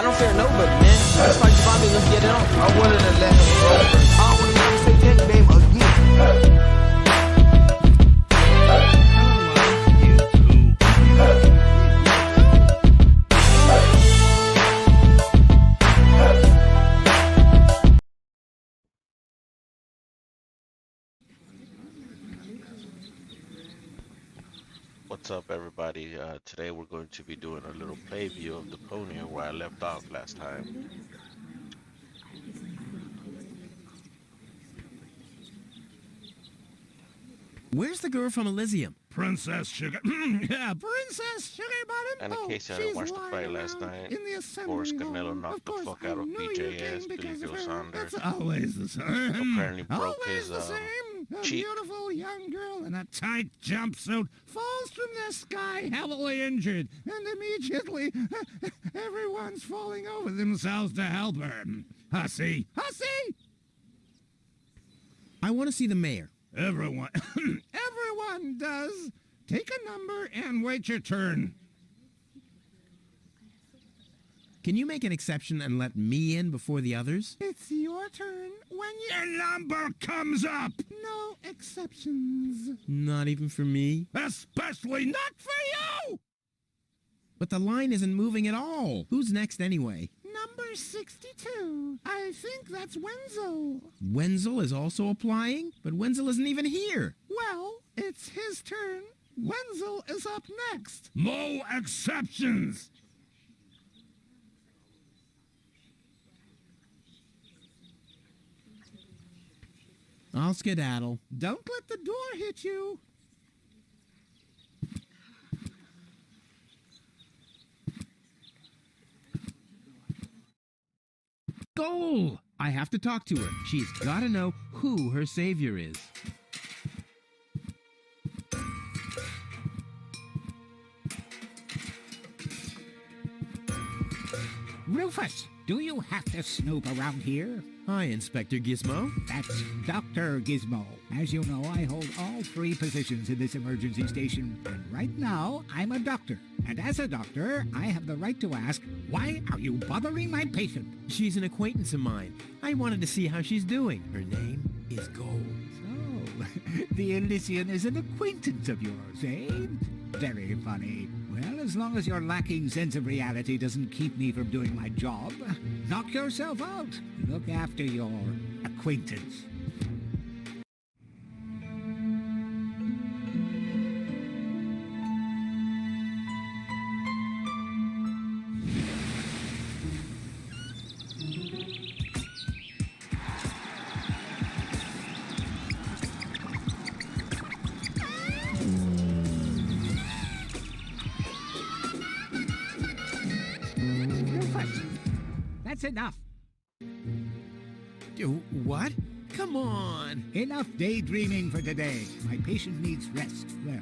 don't fear nobody, man. That's like Bobby, let's get it on. I wanted to let him go. I don't want to say that name again. What's up, everybody? Today we're going to be doing a little play view of Deponia where I left off last time. Where's the girl from Elysium? Princess Sugar. Yeah, Princess Sugar Bottom. And in case you didn't watch the fight last night, of course, Canelo knocked the fuck out of BJS, Playview Saunders. That's always the same. Apparently broke his cheek. A beautiful young girl in a tight jumpsuit falls from the sky heavily injured, and immediately everyone's falling over themselves to help her. Hussy! Hussy! I want to see the mayor. Everyone does. Take a number and wait your turn. Can you make an exception and let me in before the others? It's your turn when your number comes up. No exceptions. Not even for me? Especially not for you! But the line isn't moving at all. Who's next anyway? Number 62. I think that's Wenzel. Wenzel is also applying? But Wenzel isn't even here. Well, it's his turn. Wenzel is up next. No exceptions. I'll skedaddle. Don't let the door hit you. Goal! I have to talk to her. She's got to know who her savior is. Rufus, do you have to snoop around here? Hi, Inspector Gizmo. That's Dr. Gizmo. As you know, I hold all three positions in this emergency station, and right now, I'm a doctor. And as a doctor, I have the right to ask, why are you bothering my patient? She's an acquaintance of mine. I wanted to see how she's doing. Her name is Gold. So, the Elysian is an acquaintance of yours, eh? Very funny. Well, as long as your lacking sense of reality doesn't keep me from doing my job, knock yourself out. Look after your acquaintance. That's enough. What? Come on. Enough daydreaming for today. My patient needs rest. Well,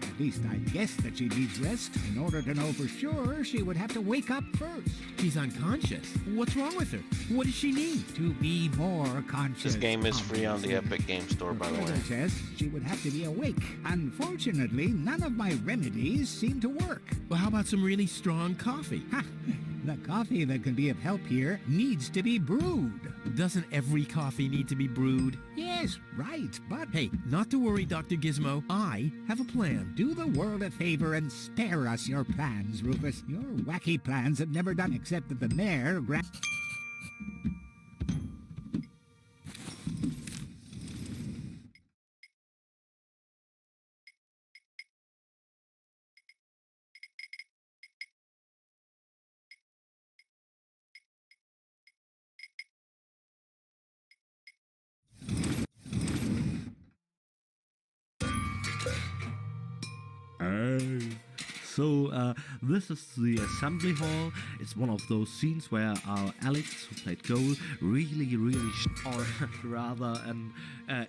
at least I guess that she needs rest. In order to know for sure, she would have to wake up first. She's unconscious. What's wrong with her? What does she need? To be more conscious. This game is free on the Epic Game Store, by the way. Further test, she would have to be awake. Unfortunately, none of my remedies seem to work. Well, how about some really strong coffee? Ha! The coffee that can be of help here needs to be brewed. Doesn't every coffee need to be brewed? Yes, right, but... Hey, not to worry, Dr. Gizmo. I have a plan. Do the world a favor and spare us your plans, Rufus. Your wacky plans have never done except that the mayor So this is the assembly hall. It's one of those scenes where our Alex, who played Goal, really or rather an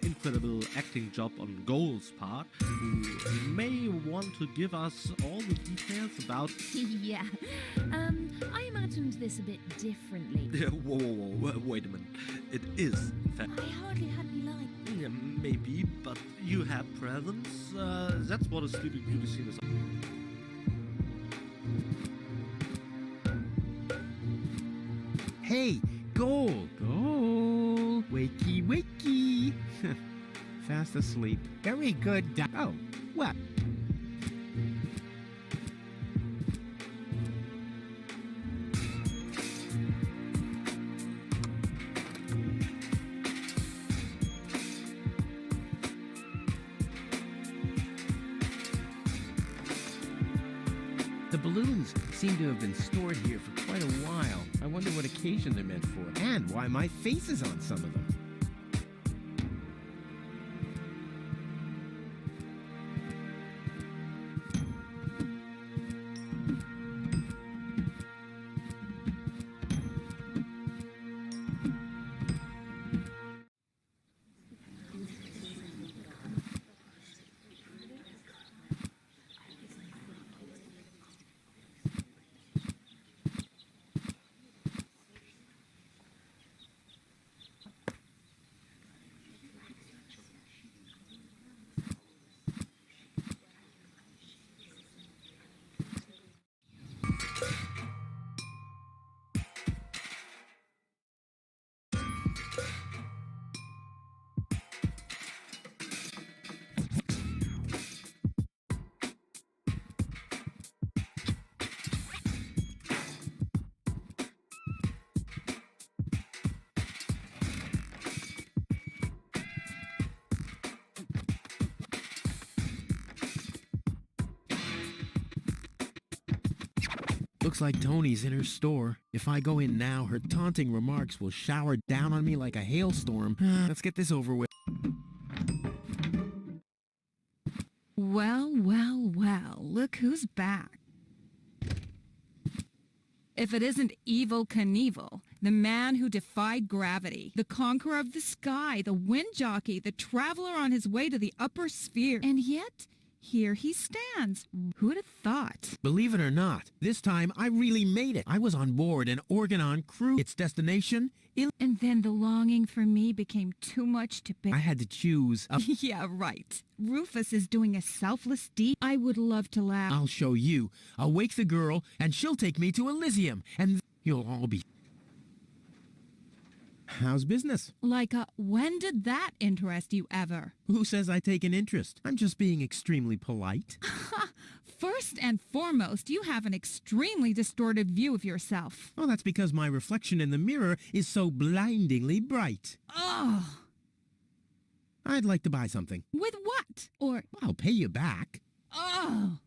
incredible acting job on Goal's part, who may want to give us all the details about... Yeah, I imagined this a bit differently. Whoa, wait a minute. It is, in fact... I hardly had any lines. Yeah, maybe, but you have presence. That's what a Sleeping Beauty scene is. Hey, goal, goal. Wakey, wakey. Fast asleep. Very good, Doc. Oh, what? The balloons seem to have been stored here for quite a while. I wonder what occasion they're meant for, and why my face is on some of them. Looks like Tony's in her store. If I go in now, her taunting remarks will shower down on me like a hailstorm. Let's get this over with. Well, well, well, look who's back. If it isn't Evil Knievel, the man who defied gravity, the conqueror of the sky, the wind jockey, the traveler on his way to the upper sphere. And yet, here he stands. Who'd have thought? Believe it or not, this time I really made it. I was on board an Organon crew. Its destination, And then the longing for me became too much to bear. I had to choose. Yeah, right. Rufus is doing a selfless deed. I would love to laugh. I'll show you. I'll wake the girl, and she'll take me to Elysium, and you'll all be... How's business? Like, when did that interest you ever? Who says I take an interest? I'm just being extremely polite. First and foremost, you have an extremely distorted view of yourself. Oh, that's because my reflection in the mirror is so blindingly bright. Oh, I'd like to buy something. with what? Or, I'll pay you back. oh,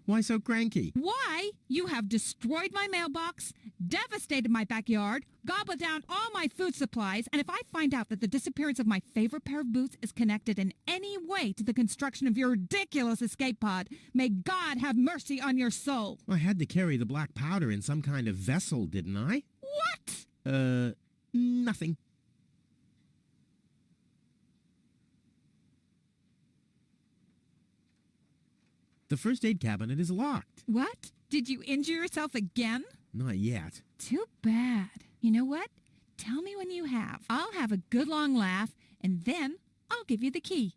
Why so cranky? why? You have destroyed my mailbox, devastated my backyard, gobbled down all my food supplies, and if I find out that the disappearance of my favorite pair of boots is connected in any way to the construction of your ridiculous escape pod, may God have mercy on your soul. I had to carry the black powder in some kind of vessel, didn't I? What? Nothing. The first aid cabinet is locked. What? Did you injure yourself again? Not yet. Too bad. You know what? Tell me when you have. I'll have a good long laugh, and then I'll give you the key.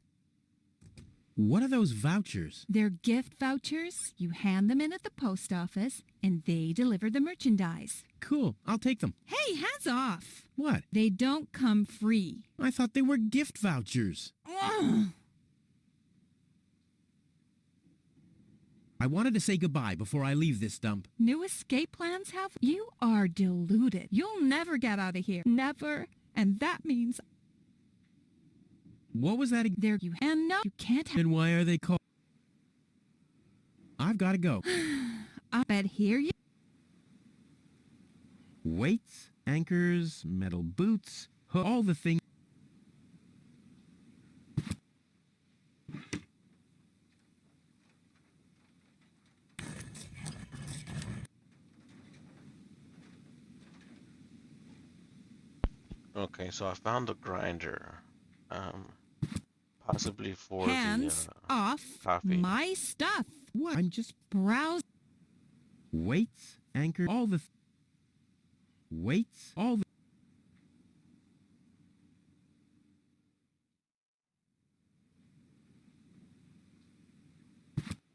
What are those vouchers? They're gift vouchers. You hand them in at the post office, and they deliver the merchandise. Cool. I'll take them. Hey, hands off. What? They don't come free. I thought they were gift vouchers. Ugh. I wanted to say goodbye before I leave this dump. New escape plans have? You are deluded. You'll never get out of here. Never. And that means What was that again? there you and no, you can't have. And why are they called? I've got to go. I bet here you. Weights, anchors, metal boots, all the things. Okay, so I found the grinder. Possibly for Hands the off coffee. my stuff. What? I'm just Browse. weights, anchor, all the weights, all the.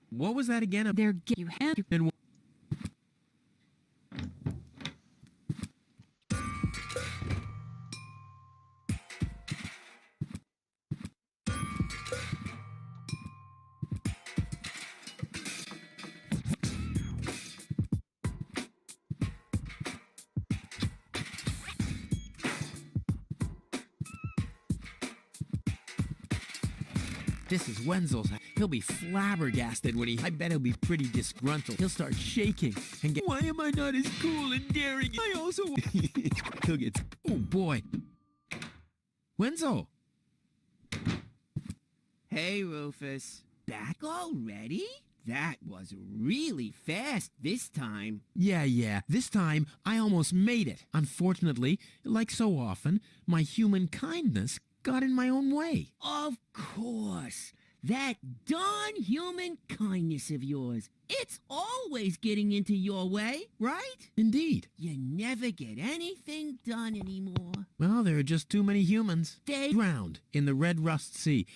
What was that again? They're you hand. And This is Wenzel's. He'll be flabbergasted when I bet he'll be pretty disgruntled. He'll start shaking and get, why am I not as cool and daring? I also... He'll get... Oh, boy. Wenzel. Hey, Rufus. Back already? That was really fast this time. Yeah. This time, I almost made it. Unfortunately, like so often, my human kindness got in my own way. Of course. That darn human kindness of yours. It's always getting into your way, right? Indeed. You never get anything done anymore. Well, there are just too many humans. They Drowned in the Red Rust Sea.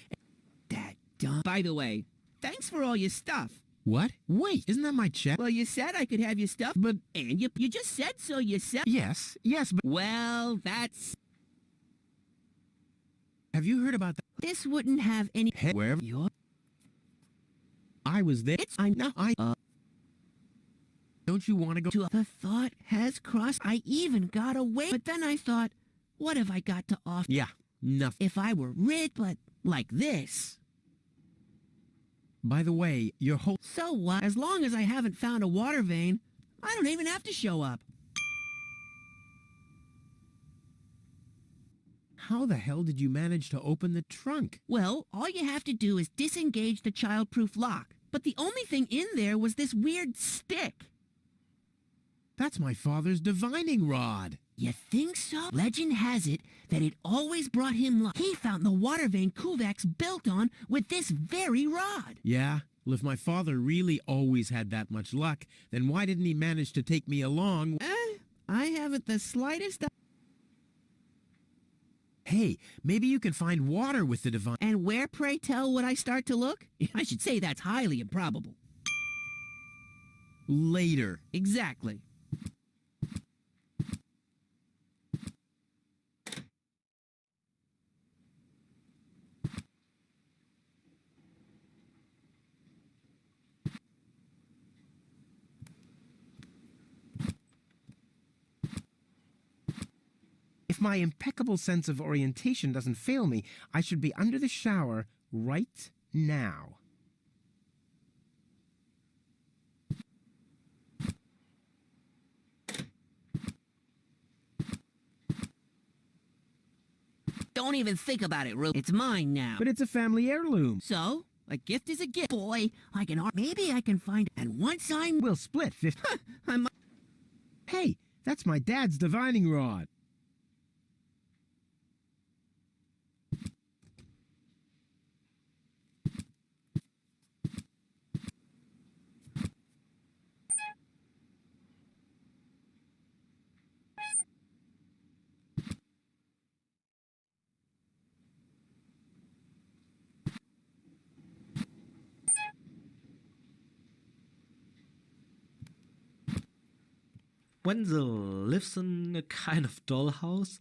that dumb. By the way, thanks for all your stuff. What? Wait, isn't that my check? Well, you said I could have your stuff, But... and you just said so yourself. Yes, but... Well, that's... Have you heard about that? This wouldn't have any... Wherever Your... I was there. I'm not... Don't you want to go? The thought has crossed. I even got away. But then I thought, what have I got to offer? Yeah, nothing. If I were rich, but like this. By the way, your whole... So what? As long as I haven't found a water vein, I don't even have to show up. How the hell did you manage to open the trunk? Well, all you have to do is disengage the child-proof lock. But the only thing in there was this weird stick. That's my father's divining rod. You think so? Legend has it that it always brought him luck. He found the water vein Kuvak's built on with this very rod. Yeah? Well, if my father really always had that much luck, then why didn't he manage to take me along? I haven't the slightest... Hey, maybe you can find water with the divine... And where, pray tell, would I start to look? I should say that's highly improbable. Later. Exactly. If my impeccable sense of orientation doesn't fail me, I should be under the shower right now. Don't even think about it, Ru. It's mine now. But it's a family heirloom. So, a gift is a gift. Boy, I can... Maybe I can find... And once I'm... We'll split 50... I'm... Hey, that's my dad's divining rod. Wenzel lives in a kind of dollhouse.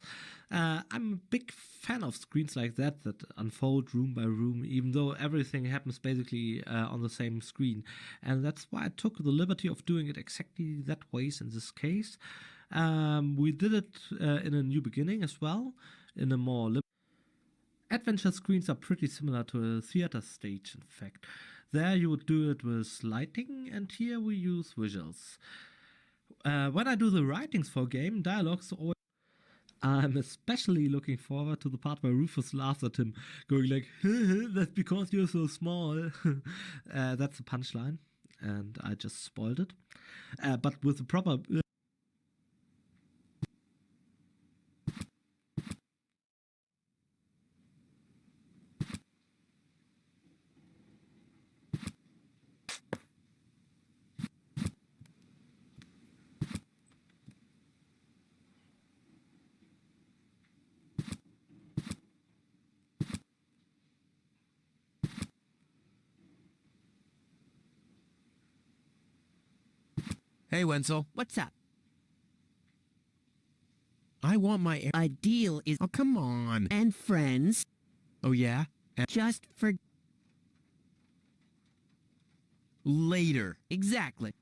I'm a big fan of screens like that unfold room by room, even though everything happens basically on the same screen. And that's why I took the liberty of doing it exactly that way in this case. We did it in a new beginning as well, in a more adventure screens are pretty similar to a theater stage, in fact. There you would do it with lighting, and here we use visuals. When I do the writings for a game, dialogues always... I'm especially looking forward to the part where Rufus laughs at him, going like, that's because you're so small. That's the punchline, and I just spoiled it. But with the proper... Hey, Wenzel. What's up? I want my... A deal is... Oh, come on. And friends. Oh, yeah? Just for... Later. Exactly.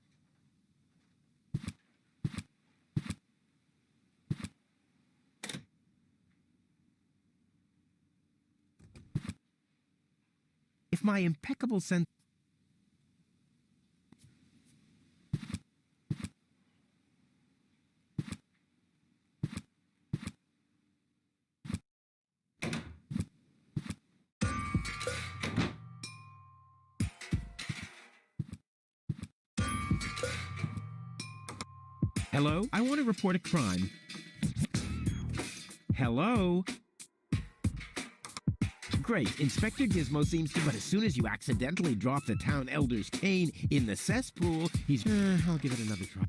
my impeccable sense. Hello? I want to report a crime. Hello? Great. Inspector Gizmo seems to, but as soon as you accidentally drop the town elder's cane in the cesspool, he's... I'll give it another try.